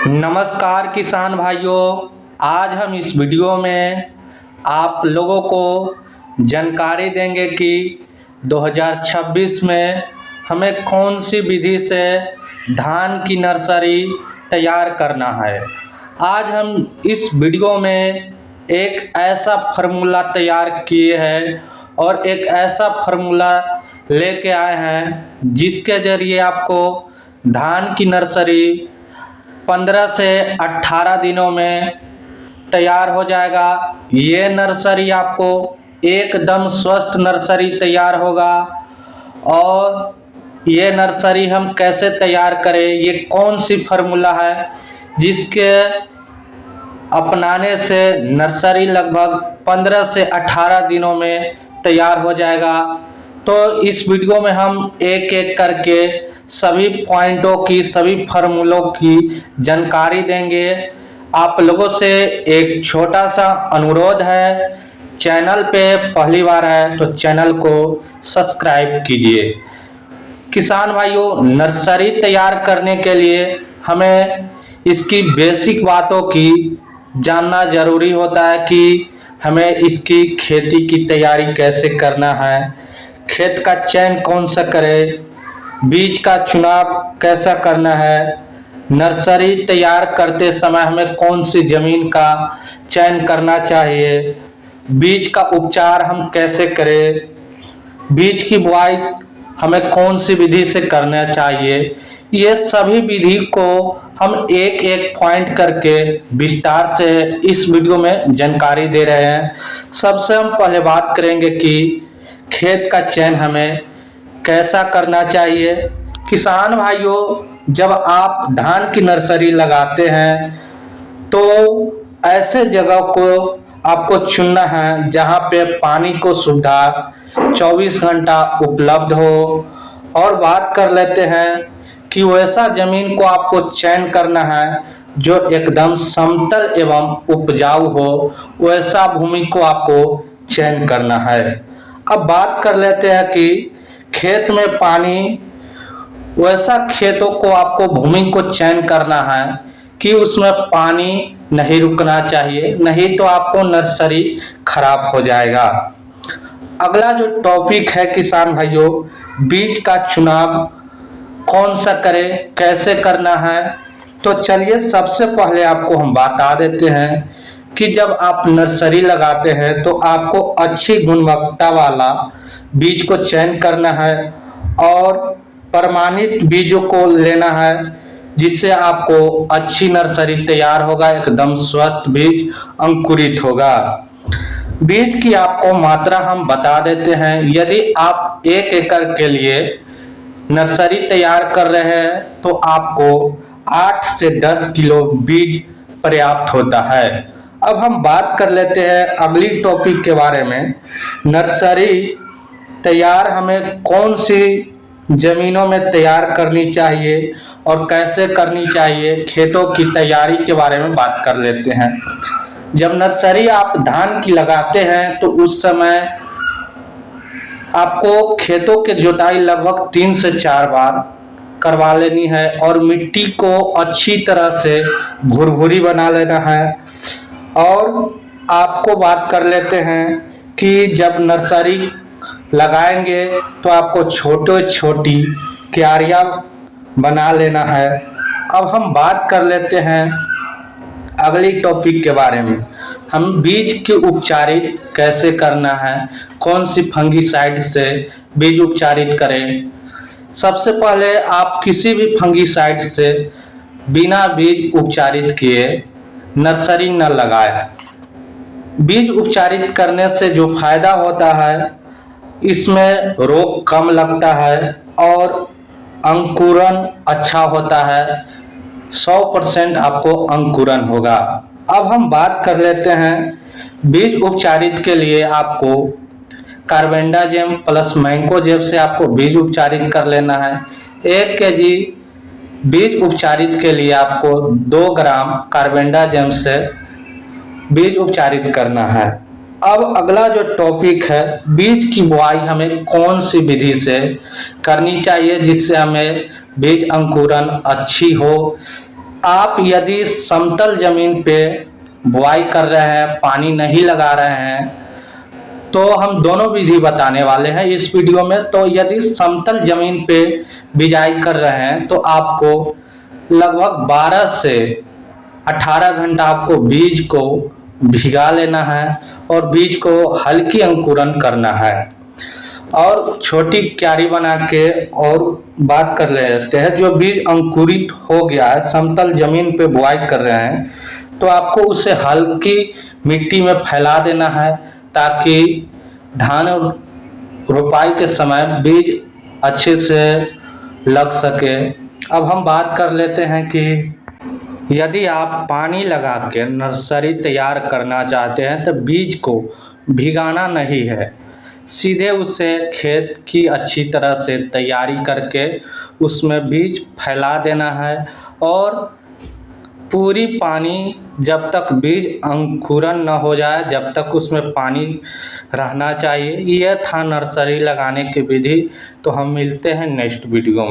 नमस्कार किसान भाइयों। आज हम इस वीडियो में आप लोगों को जानकारी देंगे कि 2026 में हमें कौन सी विधि से धान की नर्सरी तैयार करना है। आज हम इस वीडियो में एक ऐसा फार्मूला तैयार किए हैं और एक ऐसा फार्मूला लेके आए हैं जिसके ज़रिए आपको धान की नर्सरी 15 से 18 दिनों में तैयार हो जाएगा। ये नर्सरी आपको एकदम स्वस्थ नर्सरी तैयार होगा। और ये नर्सरी हम कैसे तैयार करें, ये कौन सी फार्मूला है जिसके अपनाने से नर्सरी लगभग 15 से 18 दिनों में तैयार हो जाएगा। तो इस वीडियो में हम एक एक करके सभी पॉइंटों की, सभी फार्मूलों की जानकारी देंगे। आप लोगों से एक छोटा सा अनुरोध है, चैनल पे पहली बार है तो चैनल को सब्सक्राइब कीजिए। किसान भाइयों, नर्सरी तैयार करने के लिए हमें इसकी बेसिक बातों की जानना जरूरी होता है कि हमें इसकी खेती की तैयारी कैसे करना है, खेत का चयन कौन सा करें, बीज का चुनाव कैसा करना है, नर्सरी तैयार करते समय हमें कौन सी जमीन का चयन करना चाहिए, बीज का उपचार हम कैसे करें, बीज की बुआई हमें कौन सी विधि से करना चाहिए। ये सभी विधि को हम एक एक पॉइंट करके विस्तार से इस वीडियो में जानकारी दे रहे हैं। सबसे हम पहले बात करेंगे कि खेत का चयन हमें कैसा करना चाहिए। किसान भाइयों, जब आप धान की नर्सरी लगाते हैं तो ऐसे जगह को आपको चुनना है जहां पे पानी को सुविधा 24 घंटा उपलब्ध हो। और बात कर लेते हैं कि वैसा जमीन को आपको चयन करना है जो एकदम समतल एवं उपजाऊ हो, वैसा भूमि को आपको चयन करना है। अब बात कर लेते हैं कि खेत में पानी, वैसा खेतों को आपको भूमि को चयन करना है कि उसमें पानी नहीं रुकना चाहिए, नहीं तो आपको नर्सरी खराब हो जाएगा। अगला जो टॉपिक है किसान भाइयों, बीज का चुनाव कौन सा करें, कैसे करना है। तो चलिए सबसे पहले आपको हम बता देते हैं कि जब आप नर्सरी लगाते हैं तो आपको अच्छी गुणवत्ता वाला बीज को चयन करना है और प्रमाणित बीजों को लेना है जिससे आपको अच्छी नर्सरी तैयार होगा, एकदम स्वस्थ बीज अंकुरित होगा। बीज की आपको मात्रा हम बता देते हैं। यदि आप 1 एकड़ के लिए नर्सरी तैयार कर रहे हैं तो आपको 8 से 10 किलो बीज पर्याप्त होता है। अब हम बात कर लेते हैं अगली टॉपिक के बारे में। नर्सरी तैयार हमें कौन सी जमीनों में तैयार करनी चाहिए और कैसे करनी चाहिए, खेतों की तैयारी के बारे में बात कर लेते हैं। जब नर्सरी आप धान की लगाते हैं तो उस समय आपको खेतों की जुताई लगभग 3 से 4 बार करवा लेनी है और मिट्टी को अच्छी तरह से भुरभुरी बना लेना है। और आपको बात कर लेते हैं कि जब नर्सरी लगाएंगे तो आपको छोटे छोटी क्यारियां बना लेना है। अब हम बात कर लेते हैं अगली टॉपिक के बारे में। हम बीज के उपचारित कैसे करना है, कौन सी फंगीसाइड से बीज उपचारित करें। सबसे पहले आप किसी भी फंगीसाइड से बिना बीज उपचारित किए नर्सरी न लगाएं। बीज उपचारित करने से जो फायदा होता है, इसमें रोग कम लगता है और अंकुरन अच्छा होता है। 100% आपको अंकुरन होगा। अब हम बात कर लेते हैं बीज उपचारित के लिए आपको कार्बेंडाजिम प्लस मैंकोजेब से आपको बीज उपचारित कर लेना है। 1 केजी बीज उपचारित के लिए आपको 2 ग्राम कार्बेंडाजिम से बीज उपचारित करना है। अब अगला जो टॉपिक है, बीज की बुआई हमें कौन सी विधि से करनी चाहिए जिससे हमें बीज अंकुरन अच्छी हो, आप यदि समतल ज़मीन पे बुआई कर रहे हैं, पानी नहीं लगा रहे हैं, तो हम दोनों विधि बताने वाले हैं इस वीडियो में। तो यदि समतल ज़मीन पे बिजाई कर रहे हैं तो आपको लगभग 12 से 18 घंटा आपको बीज को भिगा लेना है और बीज को हल्की अंकुरन करना है। और छोटी क्यारी बना के और बात कर लेते हैं, जो बीज अंकुरित हो गया है, समतल जमीन पे बुआई कर रहे हैं, तो आपको उसे हल्की मिट्टी में फैला देना है ताकि धान रोपाई के समय बीज अच्छे से लग सके। अब हम बात कर लेते हैं कि यदि आप पानी लगा के नर्सरी तैयार करना चाहते हैं तो बीज को भिगाना नहीं है, सीधे उसे खेत की अच्छी तरह से तैयारी करके उसमें बीज फैला देना है और पूरी पानी जब तक बीज अंकुरन न हो जाए जब तक उसमें पानी रहना चाहिए। यह था नर्सरी लगाने की विधि। तो हम मिलते हैं नेक्स्ट वीडियो में।